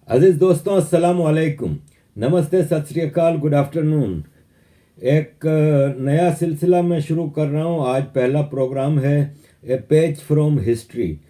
अजीज़ दोस्तों, अस्सलाम वालेकुम। नमस्ते, सत श्री अकाल, गुड आफ्टरनून। एक नया सिलसिला मैं शुरू कर रहा हूँ। आज पहला प्रोग्राम है ए पेज फ्रॉम हिस्ट्री,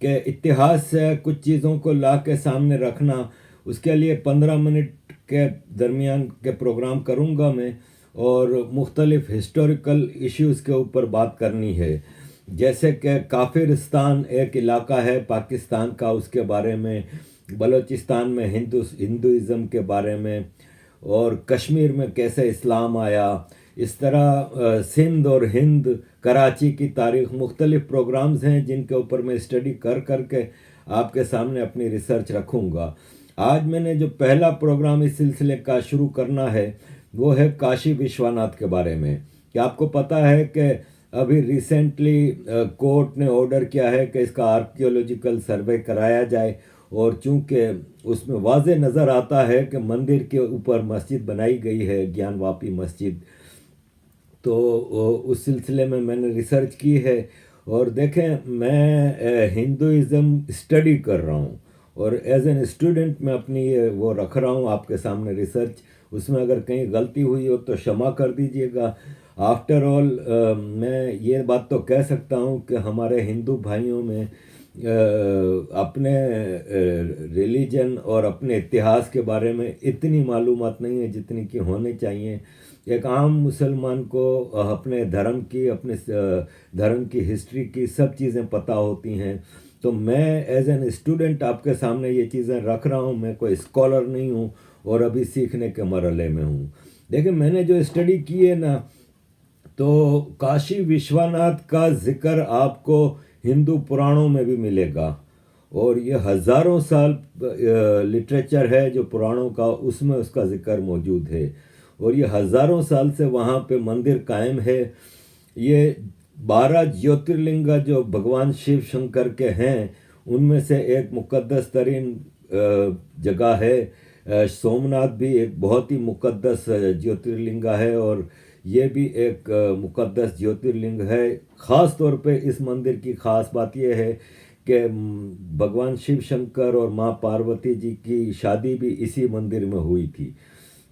के इतिहास से कुछ चीज़ों को ला के सामने रखना। उसके लिए 15 मिनट के दरमियान के प्रोग्राम करूँगा मैं, और मुख्तलिफ हिस्टोरिकल इश्यूज़ के ऊपर बात करनी है। जैसे कि काफिरिस्तान एक इलाका है पाकिस्तान का, उसके बारे में, बलूचिस्तान में हिंदुइज़्म के बारे में, और कश्मीर में कैसे इस्लाम आया। इस तरह सिंध और हिंद, कराची की तारीख, मुख्तलिफ प्रोग्राम्स हैं जिनके ऊपर मैं स्टडी कर कर के आपके सामने अपनी रिसर्च रखूँगा। आज मैंने जो पहला प्रोग्राम इस सिलसिले का शुरू करना है वो है काशी विश्वनाथ के बारे में। कि आपको पता है कि अभी रिसेंटली कोर्ट ने ऑर्डर किया है कि इसका आर्कियोलॉजिकल सर्वे कराया जाए, और चूंकि उसमें वाज़े नज़र आता है कि मंदिर के ऊपर मस्जिद बनाई गई है, ज्ञानवापी मस्जिद, तो उस सिलसिले में मैंने रिसर्च की है। और देखें, मैं हिंदुइज़्म स्टडी कर रहा हूँ, और एज एन स्टूडेंट मैं अपनी ये वो रख रहा हूँ आपके सामने रिसर्च। उसमें अगर कहीं गलती हुई हो तो क्षमा कर दीजिएगा। आफ्टर ऑल मैं ये बात तो कह सकता हूँ कि हमारे हिंदू भाइयों में अपने रिलीजन और अपने इतिहास के बारे में इतनी मालूमात नहीं है जितनी कि होनी चाहिए। एक आम मुसलमान को अपने धर्म की, अपने धर्म की हिस्ट्री की सब चीज़ें पता होती हैं। तो मैं एज एन स्टूडेंट आपके सामने ये चीज़ें रख रहा हूँ। मैं कोई स्कॉलर नहीं हूँ और अभी सीखने के मरहले में हूँ। देखिए, मैंने जो स्टडी की है ना, तो काशी विश्वनाथ का जिक्र आपको हिंदू पुराणों में भी मिलेगा, और ये हज़ारों साल लिटरेचर है जो पुराणों का, उसमें उसका जिक्र मौजूद है। और ये हज़ारों साल से वहाँ पे मंदिर कायम है। ये 12 ज्योतिर्लिंग जो भगवान शिव शंकर के हैं उनमें से एक मुक़द्दस तरीन जगह है। सोमनाथ भी एक बहुत ही मुक़द्दस ज्योतिर्लिंग है, और ये भी एक मुक़द्दस ज्योतिर्लिंग है। ख़ास तौर पे इस मंदिर की ख़ास बात यह है कि भगवान शिव शंकर और माँ पार्वती जी की शादी भी इसी मंदिर में हुई थी।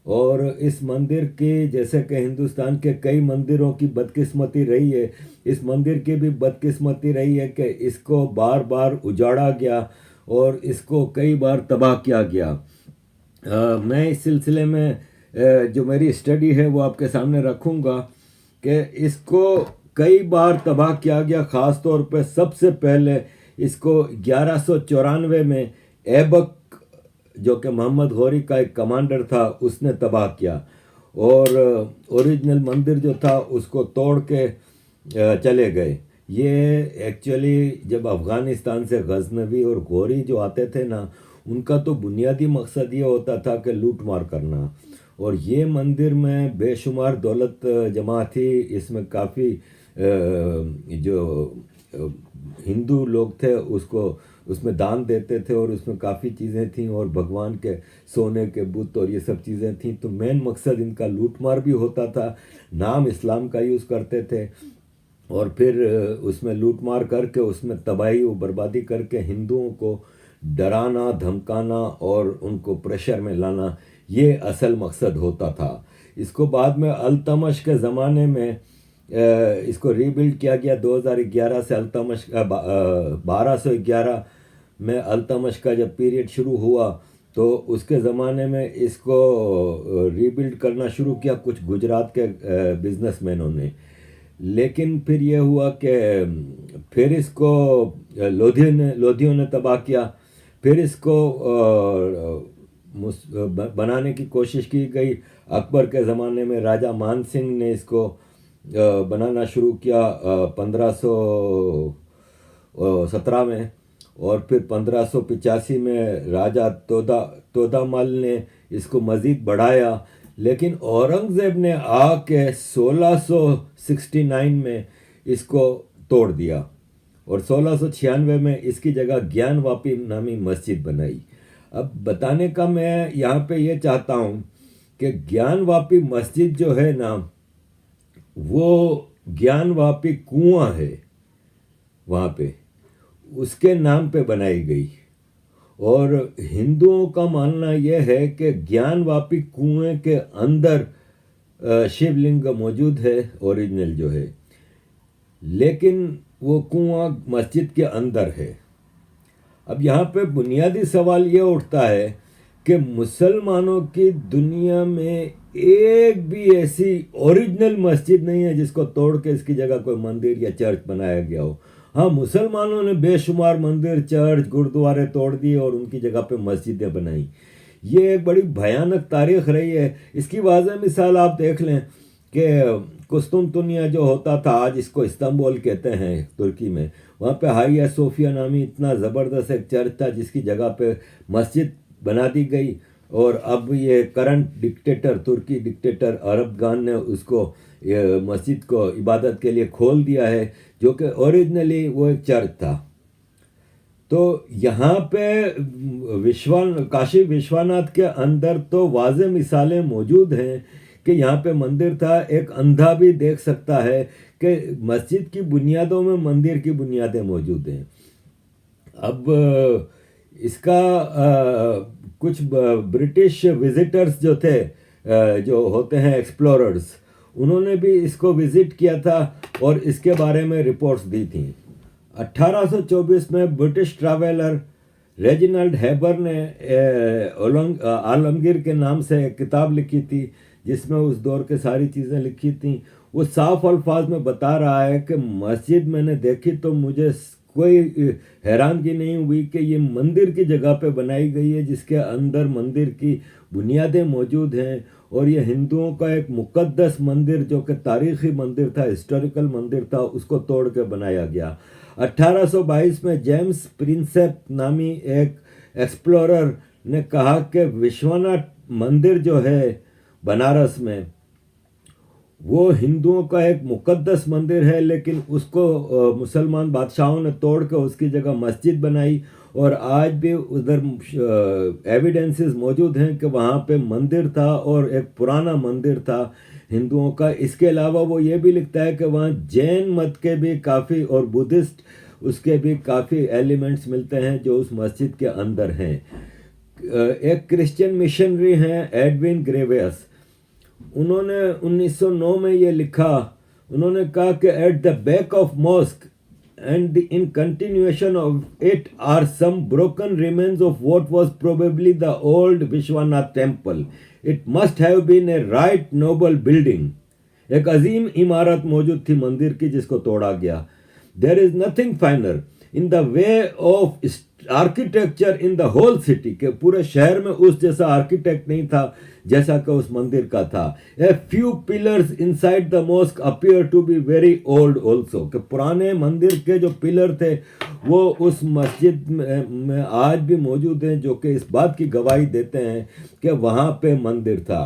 और इस मंदिर की, जैसे कि हिंदुस्तान के कई मंदिरों की बदकिस्मती रही है, इस मंदिर की भी बदकिस्मती रही है कि इसको बार बार उजाड़ा गया और इसको कई बार तबाह किया गया। मैं इस सिलसिले में जो मेरी स्टडी है वो आपके सामने रखूँगा कि इसको कई बार तबाह किया गया। ख़ास तौर पे सबसे पहले इसको 1194 में ऐबक, जो कि मोहम्मद गौरी का एक कमांडर था, उसने तबाह किया, और ओरिजिनल मंदिर जो था उसको तोड़ के चले गए। ये एक्चुअली जब अफ़गानिस्तान से गजनवी और गौरी जो आते थे ना, उनका तो बुनियादी मकसद ये होता था कि लूट मार करना। और ये मंदिर में बेशुमार दौलत जमा थी। इसमें काफ़ी जो हिंदू लोग थे उसको उसमें दान देते थे, और उसमें काफ़ी चीज़ें थीं, और भगवान के सोने के बुत और ये सब चीज़ें थीं। तो मेन मकसद इनका लूट मार भी होता था। नाम इस्लाम का यूज़ करते थे, और फिर उसमें लूट मार करके उसमें तबाही व बर्बादी करके हिंदुओं को डराना, धमकाना और उनको प्रेशर में लाना, ये असल मकसद होता था। इसको बाद में अल्तमश के ज़माने में इसको रीबिल्ड किया गया 2011 से। अल्तमश 1211 में अल्तमश का जब पीरियड शुरू हुआ तो उसके ज़माने में इसको रीबिल्ड करना शुरू किया कुछ गुजरात के बिजनेसमैनों ने। लेकिन फिर ये हुआ कि फिर इसको लोधियों ने तबाह किया। फिर इसको बनाने की कोशिश की गई। अकबर के ज़माने में राजा मान सिंह ने इसको बनाना शुरू किया 1517 में, और फिर 1585 में राजा तोदामल ने इसको मज़ीद बढ़ाया। लेकिन औरंगज़ेब ने आके 1669 में इसको तोड़ दिया, और 1696 में इसकी जगह ज्ञानवापी नामी मस्जिद बनाई। अब बताने का मैं यहाँ पे ये चाहता हूँ कि ज्ञानवापी मस्जिद जो है ना, वो ज्ञानवापी कुआं है वहाँ पे, उसके नाम पे बनाई गई। और हिंदुओं का मानना यह है कि ज्ञानवापी कुएं के अंदर शिवलिंग मौजूद है, ओरिजिनल जो है, लेकिन वो कुआं मस्जिद के अंदर है। अब यहाँ पे बुनियादी सवाल ये उठता है कि मुसलमानों की दुनिया में एक भी ऐसी ओरिजिनल मस्जिद नहीं है जिसको तोड़ के इसकी जगह कोई मंदिर या चर्च बनाया गया हो। हाँ, मुसलमानों ने बेशुमार मंदिर, चर्च, गुरुद्वारे तोड़ दिए और उनकी जगह पे मस्जिदें बनाई। ये एक बड़ी भयानक तारीख रही है। इसकी वाज़ह मिसाल आप देख लें कि कुस्तुनतुनिया जो होता था, आज इसको इस्तांबुल कहते हैं तुर्की में, वहाँ पे हाईया सोफिया नामी इतना ज़बरदस्त एक चर्च था जिसकी जगह पे मस्जिद बना दी गई। और अब ये करंट डिक्टेटर, तुर्की डिक्टेटर अरबगान ने उसको मस्जिद को इबादत के लिए खोल दिया है, जो कि ओरिजिनली वो एक चर्च था। तो यहाँ पे काशी विश्वनाथ के अंदर तो वाज़े मिसालें मौजूद हैं कि यहाँ पे मंदिर था। एक अंधा भी देख सकता है कि मस्जिद की बुनियादों में मंदिर की बुनियादें मौजूद हैं। अब इसका कुछ ब्रिटिश विजिटर्स जो थे, जो होते हैं एक्सप्लोरर्स, उन्होंने भी इसको विज़िट किया था और इसके बारे में रिपोर्ट्स दी थी। 1824 में ब्रिटिश ट्रैवलर रेजिनाल्ड हेबर ने आलमगीर के नाम से एक किताब लिखी थी जिसमें उस दौर के सारी चीज़ें लिखी थी। वो साफ अल्फाज में बता रहा है कि मस्जिद मैंने देखी तो मुझे कोई हैरानगी नहीं हुई कि ये मंदिर की जगह पे बनाई गई है, जिसके अंदर मंदिर की बुनियादें मौजूद हैं। और ये हिंदुओं का एक मुक़द्दस मंदिर, जो कि तारीख़ी मंदिर था, हिस्टोरिकल मंदिर था, उसको तोड़ के बनाया गया। 1822 में जेम्स प्रिंसेप नामी एक एक्सप्लोरर ने कहा कि विश्वनाथ मंदिर जो है बनारस में, वो हिंदुओं का एक मुक़द्दस मंदिर है, लेकिन उसको मुसलमान बादशाहों ने तोड़ के उसकी जगह मस्जिद बनाई। और आज भी उधर एविडेंसेस मौजूद हैं कि वहाँ पे मंदिर था और एक पुराना मंदिर था हिंदुओं का। इसके अलावा वो ये भी लिखता है कि वहाँ जैन मत के भी काफ़ी और बुद्धिस्ट उसके भी काफ़ी एलिमेंट्स मिलते हैं जो उस मस्जिद के अंदर हैं। एक क्रिश्चियन मिशनरी हैं एडविन ग्रेवियस, उन्होंने 1909 में ये लिखा। उन्होंने कहा कि at the back of mosque and in continuation of it are some broken remains of what was probably the old Vishwanath temple. It must have been a right noble building. एक अजीम इमारत मौजूद थी मंदिर की जिसको तोड़ा गया। There is nothing finer in the way of architecture in the whole city, के पूरे शहर में उस जैसा आर्किटेक्ट नहीं था जैसा कि उस मंदिर का था। A few pillars inside the mosque appear to be very old also, कि पुराने मंदिर के जो पिलर थे वो उस मस्जिद में आज भी मौजूद हैं, जो कि इस बात की गवाही देते हैं कि वहाँ पे मंदिर था।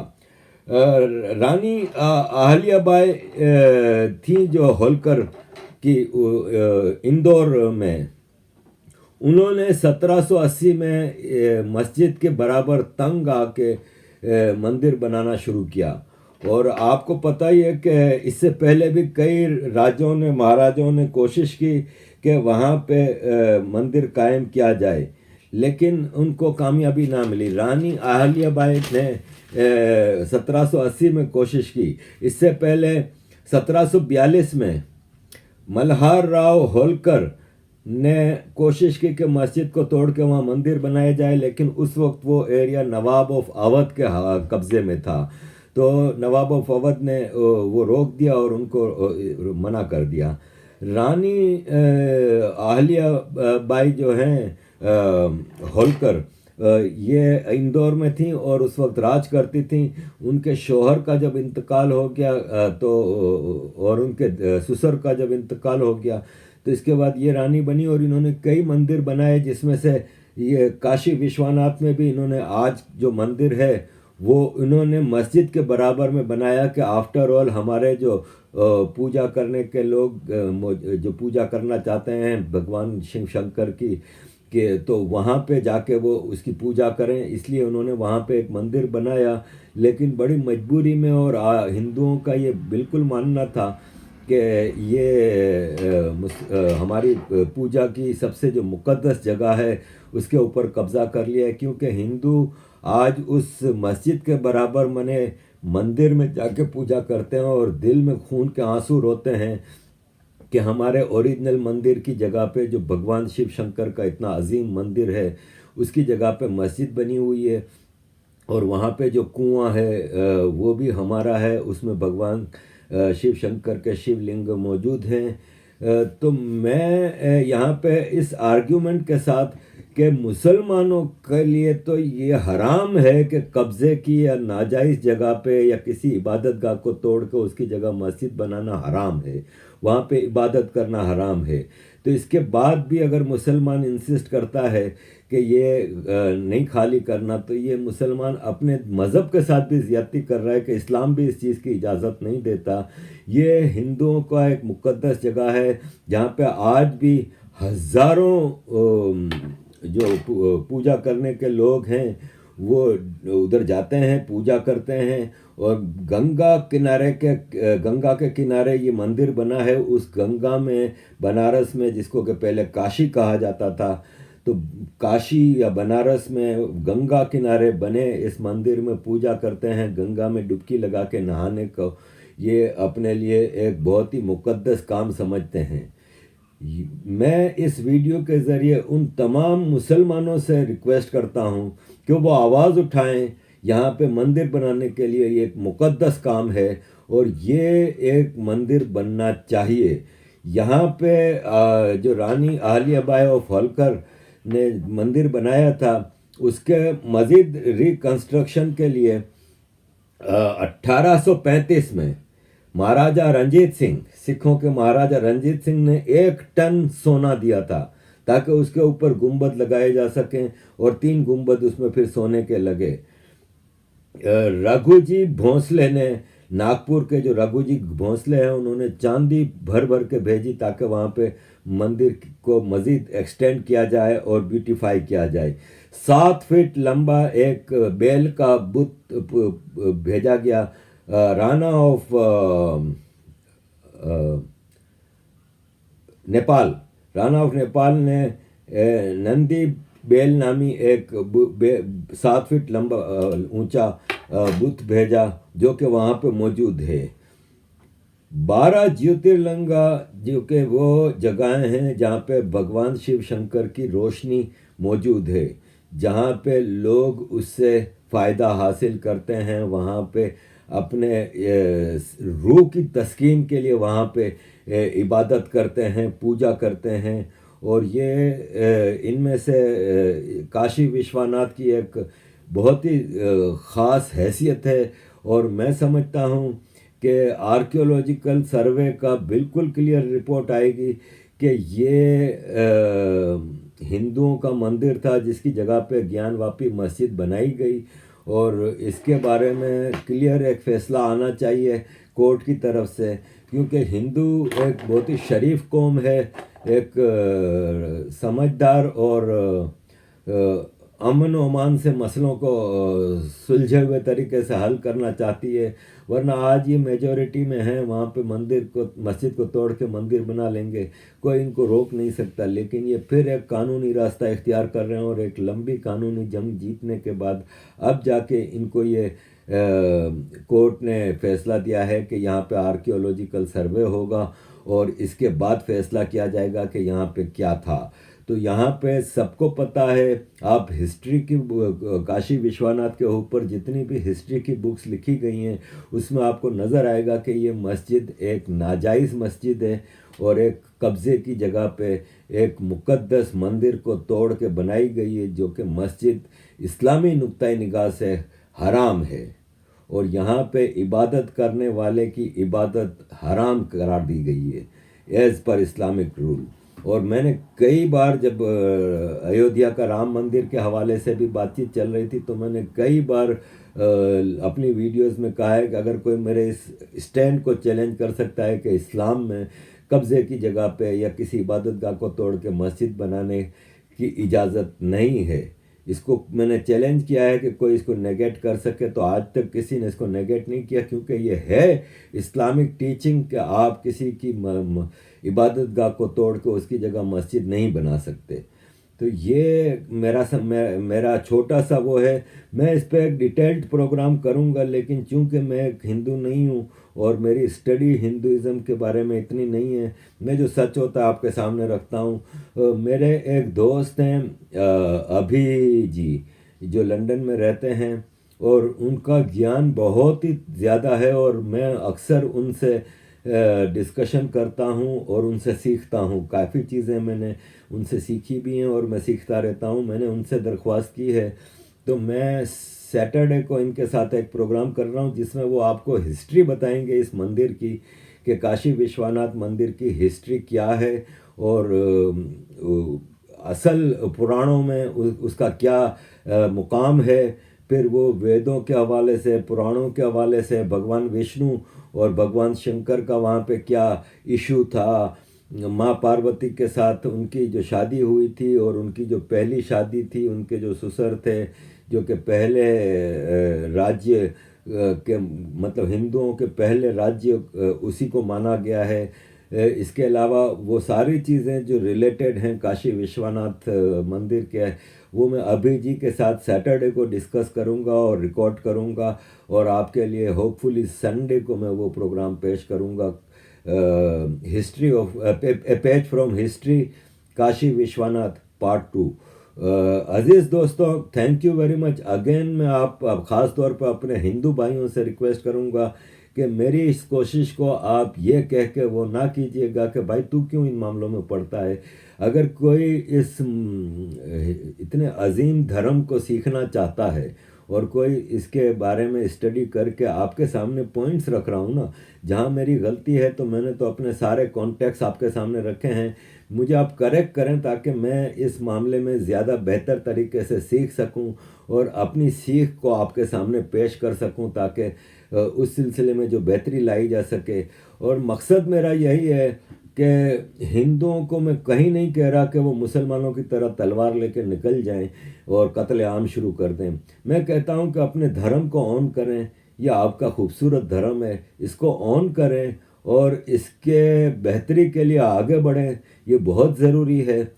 रानी अहल्याबाई थी जो होलकर की इंदौर में, उन्होंने 1780 में मस्जिद के बराबर तंग आके मंदिर बनाना शुरू किया। और आपको पता ही है कि इससे पहले भी कई राजाओं ने, महाराजाओं ने कोशिश की कि वहाँ पे मंदिर कायम किया जाए, लेकिन उनको कामयाबी ना मिली। रानी अहल्याबाई ने 1780 में कोशिश की। इससे पहले 1742 में मल्हार राव होलकर ने कोशिश की कि मस्जिद को तोड़ के वहाँ मंदिर बनाया जाए, लेकिन उस वक्त वो एरिया नवाब ऑफ अवध के कब्ज़े में था। तो नवाब ऑफ अवध ने वो रोक दिया और उनको मना कर दिया। रानी अहल्याबाई जो हैं होलकर, ये इंदौर में थी और उस वक्त राज करती थी। उनके शोहर का जब इंतकाल हो गया तो, और उनके ससुर का जब इंतकाल हो गया तो इसके बाद ये रानी बनी और इन्होंने कई मंदिर बनाए, जिसमें से ये काशी विश्वनाथ में भी इन्होंने आज जो मंदिर है वो इन्होंने मस्जिद के बराबर में बनाया कि आफ्टर ऑल हमारे जो पूजा करने के लोग जो पूजा करना चाहते हैं भगवान शिव शंकर की, कि तो वहाँ पे जाके वो उसकी पूजा करें, इसलिए उन्होंने वहाँ पे एक मंदिर बनाया। लेकिन बड़ी मजबूरी में, और हिंदुओं का ये बिल्कुल मानना था कि ये हमारी पूजा की सबसे जो मुक़द्दस जगह है उसके ऊपर कब्ज़ा कर लिया है, क्योंकि हिंदू आज उस मस्जिद के बराबर मने मंदिर में जाके पूजा करते हैं और दिल में खून के आंसू रोते हैं कि हमारे ओरिजिनल मंदिर की जगह पे, जो भगवान शिव शंकर का इतना अजीम मंदिर है, उसकी जगह पे मस्जिद बनी हुई है और वहाँ पे जो कुआं है वो भी हमारा है, उसमें भगवान शिव शंकर के शिवलिंग मौजूद हैं। तो मैं यहाँ पे इस आर्ग्यूमेंट के साथ कि मुसलमानों के लिए तो ये हराम है कि कब्ज़े की या नाजायज़ जगह पे या किसी इबादत गाह को तोड़ के उसकी जगह मस्जिद बनाना हराम है, वहाँ पे इबादत करना हराम है। तो इसके बाद भी अगर मुसलमान इंसिस्ट करता है कि ये नहीं खाली करना, तो ये मुसलमान अपने मज़हब के साथ भी ज़्यादती कर रहा है कि इस्लाम भी इस चीज़ की इजाज़त नहीं देता। ये हिंदुओं का एक मुक़द्दस जगह है जहाँ पे आज भी हज़ारों जो पूजा करने के लोग हैं वो उधर जाते हैं, पूजा करते हैं। और गंगा के किनारे ये मंदिर बना है, उस गंगा में, बनारस में, जिसको कि पहले काशी कहा जाता था, तो काशी या बनारस में गंगा किनारे बने इस मंदिर में पूजा करते हैं, गंगा में डुबकी लगा के नहाने को ये अपने लिए एक बहुत ही मुक़द्दस काम समझते हैं। मैं इस वीडियो के ज़रिए उन तमाम मुसलमानों से रिक्वेस्ट करता हूँ कि वो आवाज़ उठाएं। यहाँ पे मंदिर बनाने के लिए ये एक मुक़द्दस काम है और ये एक मंदिर बनना चाहिए। यहाँ पे जो रानी अहल्याबाई ऑफ होल्कर ने मंदिर बनाया था, उसके मज़ीद रिकंस्ट्रक्शन के लिए 1835 में महाराजा रंजीत सिंह, सिखों के महाराजा रंजीत सिंह ने 1 टन सोना दिया था ताकि उसके ऊपर गुंबद लगाए जा सकें और 3 गुंबद उसमें फिर सोने के लगे। रघुजी भोंसले ने, नागपुर के जो रघुजी भोंसले हैं, उन्होंने चांदी भर भर के भेजी ताकि वहाँ पे मंदिर को मज़ीद एक्सटेंड किया जाए और ब्यूटीफाई किया जाए। 7 फीट लंबा एक बेल का बुत भेजा गया। राणा ऑफ नेपाल ने नंदी बेल नामी एक 7 फीट लंबा ऊंचा बुत भेजा जो कि वहाँ पे मौजूद है। 12 ज्योतिर्लिंगा जो कि वो जगहें हैं जहाँ पे भगवान शिव शंकर की रोशनी मौजूद है, जहाँ पे लोग उससे फ़ायदा हासिल करते हैं, वहाँ पे अपने रूह की तस्कीन के लिए वहाँ पे इबादत करते हैं, पूजा करते हैं। और ये इनमें से काशी विश्वनाथ की एक बहुत ही ख़ास हैसियत है और मैं समझता हूँ कि आर्कियोलॉजिकल सर्वे का बिल्कुल क्लियर रिपोर्ट आएगी कि ये हिंदुओं का मंदिर था जिसकी जगह पे ज्ञानवापी मस्जिद बनाई गई और इसके बारे में क्लियर एक फ़ैसला आना चाहिए कोर्ट की तरफ से, क्योंकि हिंदू एक बहुत ही शरीफ कौम है, एक समझदार और अमन ओमान से मसलों को सुलझे हुए तरीके से हल करना चाहती है। वरना आज ये मेजॉरिटी में है, वहाँ पे मस्जिद को तोड़ के मंदिर बना लेंगे, कोई इनको रोक नहीं सकता। लेकिन ये फिर एक कानूनी रास्ता इख्तियार कर रहे हैं और एक लंबी कानूनी जंग जीतने के बाद अब जाके इनको ये कोर्ट ने फैसला दिया है कि यहाँ पे आर्कियोलॉजिकल सर्वे होगा और इसके बाद फैसला किया जाएगा कि यहाँ पे क्या था। तो यहाँ पे सबको पता है, आप हिस्ट्री की, काशी विश्वनाथ के ऊपर जितनी भी हिस्ट्री की बुक्स लिखी गई हैं उसमें आपको नज़र आएगा कि ये मस्जिद एक नाजायज़ मस्जिद है और एक कब्ज़े की जगह पे एक मुक़द्दस मंदिर को तोड़ के बनाई गई है, जो कि मस्जिद इस्लामी नुक्ता निगाह से हराम है और यहाँ पे इबादत करने वाले की इबादत हराम करार दी गई है एज़ पर इस्लामिक रूल। और मैंने कई बार, जब अयोध्या का राम मंदिर के हवाले से भी बातचीत चल रही थी, तो मैंने कई बार अपनी वीडियोस में कहा है कि अगर कोई मेरे इस स्टैंड को चैलेंज कर सकता है कि इस्लाम में कब्ज़े की जगह पे या किसी इबादत गाह को तोड़ के मस्जिद बनाने की इजाज़त नहीं है, इसको मैंने चैलेंज किया है कि कोई इसको नेगेट कर सके, तो आज तक किसी ने इसको नेगेट नहीं किया, क्योंकि ये है इस्लामिक टीचिंग कि आप किसी की इबादत गाह को तोड़ के उसकी जगह मस्जिद नहीं बना सकते। तो ये मेरा छोटा सा वो है। मैं इस पर एक डिटेल्ड प्रोग्राम करूँगा, लेकिन चूंकि मैं एक हिंदू नहीं हूँ और मेरी स्टडी हिंदुज़म के बारे में इतनी नहीं है, मैं जो सच होता है आपके सामने रखता हूँ। मेरे एक दोस्त हैं अभी जी, जो लंदन में रहते हैं, और उनका ज्ञान बहुत ही ज़्यादा है, और मैं अक्सर उनसे डिस्कशन करता हूँ और उनसे सीखता हूँ। काफ़ी चीज़ें मैंने उनसे सीखी भी हैं और मैं सीखता रहता हूँ। मैंने उनसे दरख्वास्त की है, तो मैं सैटरडे को इनके साथ एक प्रोग्राम कर रहा हूँ जिसमें वो आपको हिस्ट्री बताएंगे इस मंदिर की, कि काशी विश्वनाथ मंदिर की हिस्ट्री क्या है, और असल पुराणों में उसका क्या मुकाम है। फिर वो वेदों के हवाले से, पुराणों के हवाले से, भगवान विष्णु और भगवान शंकर का वहाँ पे क्या इशू था, माँ पार्वती के साथ उनकी जो शादी हुई थी और उनकी जो पहली शादी थी, उनके जो ससुर थे, जो कि पहले राज्य के मतलब हिंदुओं के पहले राज्य उसी को माना गया है। इसके अलावा वो सारी चीज़ें जो रिलेटेड हैं काशी विश्वनाथ मंदिर के, वो मैं अभी जी के साथ सैटरडे को डिस्कस करूंगा और रिकॉर्ड करूंगा, और आपके लिए होपफुली संडे को मैं वो प्रोग्राम पेश करूंगा। History of A page from history, Kashi Vishwanath part 2। अजीज़ दोस्तों, thank you very much again. मैं आप ख़ास तौर पर अपने हिंदू भाइयों से रिक्वेस्ट करूंगा कि मेरी इस कोशिश को आप ये कह के वो ना कीजिएगा कि भाई तू क्यों इन मामलों में पढ़ता है। अगर कोई इस इतने अजीम धर्म को सीखना चाहता है और कोई इसके बारे में स्टडी करके, आपके सामने पॉइंट्स रख रहा हूँ ना, जहाँ मेरी गलती है तो मैंने तो अपने सारे कॉन्टेक्ट्स आपके सामने रखे हैं, मुझे आप करेक्ट करें ताकि मैं इस मामले में ज़्यादा बेहतर तरीके से सीख सकूं और अपनी सीख को आपके सामने पेश कर सकूं, ताकि उस सिलसिले में जो बेहतरी लाई जा सके। और मकसद मेरा यही है कि हिंदुओं को मैं कहीं नहीं कह रहा कि वो मुसलमानों की तरह तलवार लेकर निकल जाएं और कत्ले आम शुरू कर दें। मैं कहता हूं कि अपने धर्म को ऑन करें, यह आपका खूबसूरत धर्म है, इसको ऑन करें और इसके बेहतरी के लिए आगे बढ़ें, ये बहुत ज़रूरी है।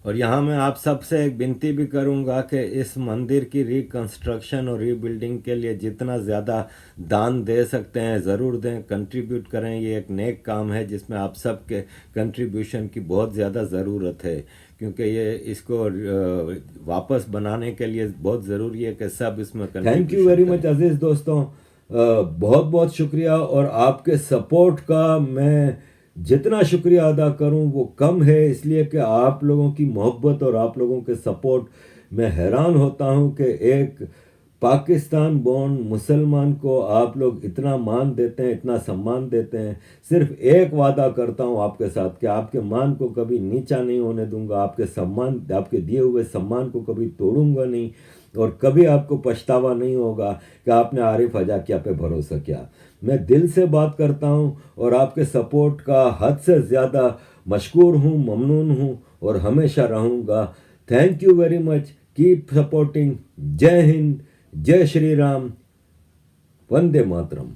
और यहाँ मैं आप सबसे एक विनती भी करूँगा कि इस मंदिर की रिकंस्ट्रक्शन और रीबिल्डिंग के लिए जितना ज़्यादा दान दे सकते हैं ज़रूर दें, कंट्रीब्यूट करें। ये एक नेक काम है जिसमें आप सबके कंट्रीब्यूशन की बहुत ज़्यादा ज़रूरत है, क्योंकि ये इसको वापस बनाने के लिए बहुत ज़रूरी है कि सब इसमें थैंक यू वेरी मच अजीज़ दोस्तों, बहुत बहुत शुक्रिया। और आपके सपोर्ट का मैं जितना शुक्रिया अदा करूं वो कम है, इसलिए कि आप लोगों की मोहब्बत और आप लोगों के सपोर्ट, मैं हैरान होता हूं कि एक पाकिस्तान बोर्न मुसलमान को आप लोग इतना मान देते हैं, इतना सम्मान देते हैं। सिर्फ एक वादा करता हूं आपके साथ कि आपके मान को कभी नीचा नहीं होने दूंगा, आपके सम्मान, आपके दिए हुए सम्मान को कभी तोड़ूंगा नहीं, और कभी आपको पछतावा नहीं होगा कि आपने आरिफ अजाकिया पे भरोसा किया। मैं दिल से बात करता हूं और आपके सपोर्ट का हद से ज़्यादा मशकूर हूं, ममनून हूं और हमेशा रहूंगा। Thank you very much, keep supporting. जय हिंद, जय श्री राम, वंदे मातरम।